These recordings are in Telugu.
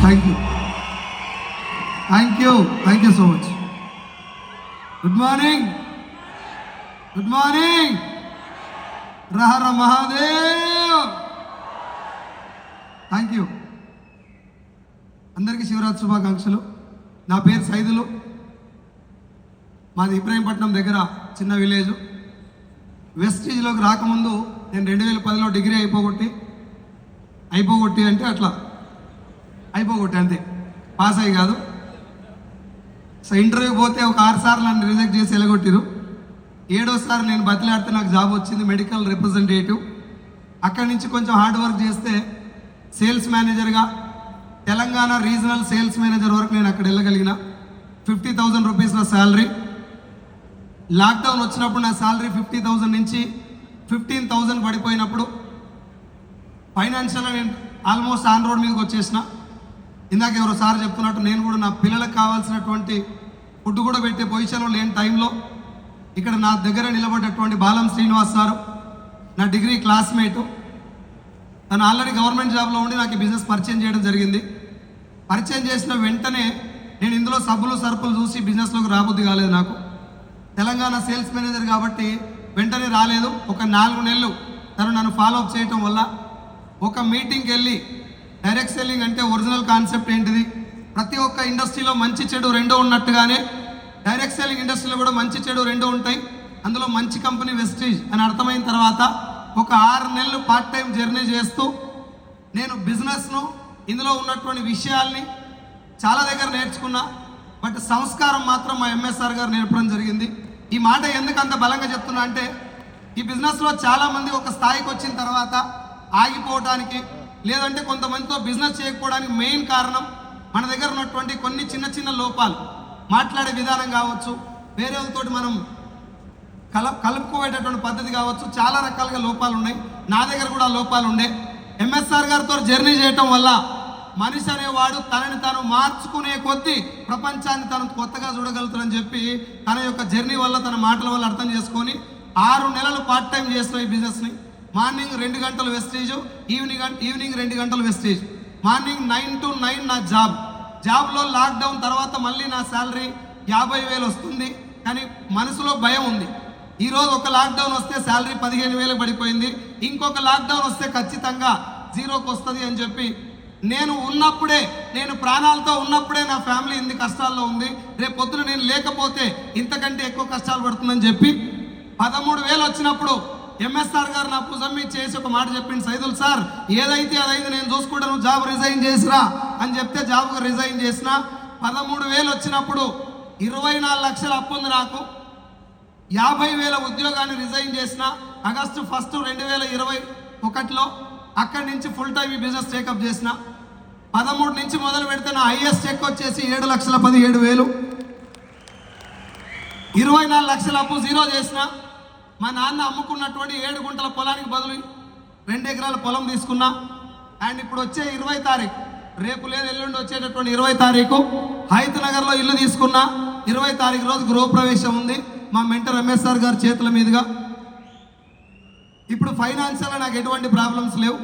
Thank you thank you thank you so much. Good morning, good morning. రహర మహాదేవ్. Thank you. అందరికీ శివరాత్రి శుభాకాంక్షలు. నా పేరు సైదులు. మాది ఇబ్రాహీంపట్నం దగ్గర చిన్న విలేజ్. వెస్టీజ్లోకి రాకముందు నేను 2010లో డిగ్రీ అయిపోగొట్టి అంటే అట్లా అయిపోగొట్టి అంతే, పాస్ అయ్యి కాదు. సో ఇంటర్వ్యూకి పోతే ఒక 6 సార్లు నన్ను రిజెక్ట్ చేసి వెళ్ళగొట్టిరు. 7వసారి నేను బతిలాడితే నాకు జాబ్ వచ్చింది, మెడికల్ రిప్రజెంటేటివ్. అక్కడి నుంచి కొంచెం హార్డ్ వర్క్ చేస్తే సేల్స్ మేనేజర్గా, తెలంగాణ రీజనల్ సేల్స్ మేనేజర్ వరకు నేను అక్కడ వెళ్ళగలిగిన. 50,000 రూపీస్ నా శాలరీ. లాక్డౌన్ వచ్చినప్పుడు నా శాలరీ 50,000 నుంచి 15,000 పడిపోయినప్పుడు ఫైనాన్షియల్గా నేను ఆల్మోస్ట్ ఆన్ రోడ్ మీదకి వచ్చేసిన. ఇందాక ఎవరో సార్ చెప్తున్నట్టు నేను కూడా నా పిల్లలకు కావాల్సినటువంటి ఫుడ్ కూడా పెట్టే పొజిషన్లో లేని టైంలో ఇక్కడ నా దగ్గర నిలబడ్డటువంటి బాలం శ్రీనివాస్ సారు, నా డిగ్రీ క్లాస్మేటు, తను ఆల్రెడీ గవర్నమెంట్ జాబ్లో ఉండి నాకు ఈ బిజినెస్ పరిచయం చేయడం జరిగింది. పరిచయం చేసిన వెంటనే నేను ఇందులో సబ్బులు సరుకులు చూసి బిజినెస్లోకి రాబుద్ది కాలేదు. నాకు తెలంగాణ సేల్స్ మేనేజర్ కాబట్టి వెంటనే రాలేదు. ఒక 4 నెలలు తను నన్ను ఫాలోఅప్ చేయటం వల్ల ఒక మీటింగ్కి వెళ్ళి డైరెక్ట్ సెల్లింగ్ అంటే ఒరిజినల్ కాన్సెప్ట్ ఏంటిది, ప్రతి ఒక్క ఇండస్ట్రీలో మంచి చెడు రెండూ ఉన్నట్టుగానే డైరెక్ట్ సెల్లింగ్ ఇండస్ట్రీలో కూడా మంచి చెడు రెండూ ఉంటాయి. అందులో మంచి కంపెనీ వెస్టీజ్ అని అర్థమైన తర్వాత ఒక 6 నెలలు పార్ట్ టైం జర్నీ చేస్తూ నేను బిజినెస్ను, ఇందులో ఉన్నటువంటి విషయాల్ని చాలా దగ్గర నేర్చుకున్నా. బట్ సంస్కారం మాత్రం మా ఎంఎస్ఆర్ గారు నేర్పడం జరిగింది. ఈ మాట ఎందుకు అంత బలంగా చెప్తున్నా అంటే, ఈ బిజినెస్లో చాలామంది ఒక స్థాయికి వచ్చిన తర్వాత ఆగిపోవడానికి, లేదంటే కొంతమందితో బిజినెస్ చేయకపోవడానికి మెయిన్ కారణం మన దగ్గర ఉన్నటువంటి కొన్ని చిన్న చిన్న లోపాలు, మాట్లాడే విధానం కావచ్చు, వేరే వాళ్ళతోటి మనం కలుపుకోవేటటువంటి పద్ధతి కావచ్చు, చాలా రకాలుగా లోపాలు ఉన్నాయి. నా దగ్గర కూడా లోపాలు ఉండే. ఎంఎస్ఆర్ గారితో జర్నీ చేయటం వల్ల మనిషి అనేవాడు తనని తాను మార్చుకునే కొద్దీ ప్రపంచాన్ని తను కొత్తగా చూడగలుగుతాడని చెప్పి తన యొక్క జర్నీ వల్ల, తన మాటల వల్ల అర్థం చేసుకొని 6 నెలలు పార్ట్ టైం చేస్తున్న ఈ బిజినెస్ని. మార్నింగ్ 2 గంటలు వెస్టేజ్, ఈవినింగ్ 2 గంటలు వెస్టేజ్. మార్నింగ్ 9 to 9 నా జాబ్లో లాక్డౌన్ తర్వాత మళ్ళీ నా శాలరీ 50,000 వస్తుంది. కానీ మనసులో భయం ఉంది. ఈరోజు ఒక లాక్డౌన్ వస్తే శాలరీ 15,000 పడిపోయింది, ఇంకొక లాక్డౌన్ వస్తే ఖచ్చితంగా 0కి వస్తుంది అని చెప్పి నేను ప్రాణాలతో ఉన్నప్పుడే నా ఫ్యామిలీ ఇన్ని కష్టాల్లో ఉంది, రేపు పొద్దున నేను లేకపోతే ఇంతకంటే ఎక్కువ కష్టాలు పడుతుందని చెప్పి 13,000 వచ్చినప్పుడు ఎంఎస్ఆర్ గారు నా భుజం మీద చేసి ఒక మాట చెప్పింది, సైదుల్ సార్ ఏదైతే అదైంది నేను చూసుకుంటాను, జాబ్ రిజైన్ చేసిరా అని చెప్తే జాబ్గా రిజైన్ చేసిన. 13,000 వచ్చినప్పుడు 24 లక్షల అప్పు ఉంది నాకు. 50,000 ఉద్యోగాన్ని రిజైన్ చేసిన ఆగస్టు 1, 2021లో. అక్కడి నుంచి ఫుల్ టైం ఈ బిజినెస్ టేకప్ చేసిన. 13 నుంచి మొదలు పెడితే నా హైయెస్ట్ చెక్ వచ్చేసి 7,17,000. 24 లక్షల అప్పు జీరో చేసిన. మా నాన్న అమ్ముకున్నటువంటి 7 గుంటల పొలానికి బదులు 2 ఎకరాల పొలం తీసుకున్నా. అండ్ ఇప్పుడు వచ్చే 20 తారీఖు, రేపు లేదు ఎల్లుండి వచ్చేటటువంటి 20 తారీఖు హైతనగర్లో ఇల్లు తీసుకున్నా. 20 తారీఖు రోజు గృహప్రవేశం ఉంది మా మెంటర్ ఎంఎస్ఆర్ గారి చేతుల మీదుగా. ఇప్పుడు ఫైనాన్షియల్గా నాకు ఎటువంటి ప్రాబ్లమ్స్ లేవు.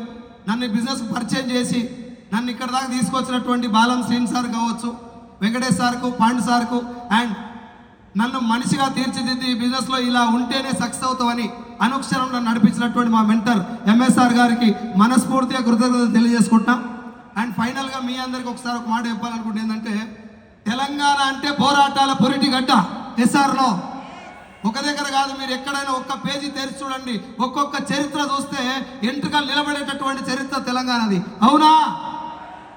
నన్ను బిజినెస్ పరిచయం చేసి నన్ను ఇక్కడ దాకా తీసుకొచ్చినటువంటి బాలం శ్రీని సార్ కావచ్చు, వెంకటేష్ సార్కు, పాండు సార్కు, అండ్ నన్ను మనిషిగా తీర్చిదిద్ది ఈ బిజినెస్లో ఇలా ఉంటేనే సక్సెస్ అవుతామని అనుక్షరం నన్ను నడిపించినటువంటి మా మెంటర్ ఎంఎస్ఆర్ గారికి మనస్ఫూర్తిగా కృతజ్ఞతలు తెలియజేసుకుంటున్నా. అండ్ ఫైనల్గా మీ అందరికి ఒకసారి ఒక మాట చెప్పాలనుకుంటే ఏంటంటే, తెలంగాణ అంటే పోరాటాల పురిటి గడ్డ. ఎస్ఆర్లో ఒక దగ్గర కాదు, మీరు ఎక్కడైనా ఒక్క పేజీ తెరిచి చూడండి, ఒక్కొక్క చరిత్ర చూస్తే ఎంట్రుకలు నిలబడేటటువంటి చరిత్ర తెలంగాణది. అవునా?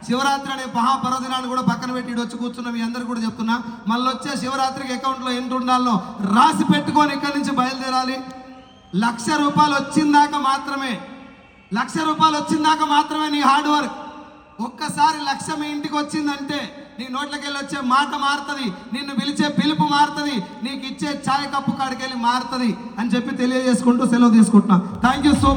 శివరాత్రి అనే మహాపర్వదినాన్ని కూడా పక్కన పెట్టి వచ్చి కూర్చున్న మీ అందరు కూడా చెప్తున్నా, మళ్ళీ వచ్చే శివరాత్రికి అకౌంట్లో ఎంత ఉండాలో రాసి పెట్టుకొని ఇక్కడి నుంచి బయలుదేరాలి. 1,00,000 రూపాయలు వచ్చిందాక మాత్రమే నీ హార్డ్ వర్క్. ఒక్కసారి 1,00,000 మీ ఇంటికి వచ్చిందంటే నీ నోట్లకి వెళ్ళి వచ్చే మాట మారుతుంది, నిన్ను పిలిచే పిలుపు మారుతుంది, నీకు ఇచ్చే ఛాయ్ కప్పు కాడికి వెళ్ళి మారుతుంది అని చెప్పి తెలియజేసుకుంటూ సెలవు తీసుకుంటున్నా. Thank you so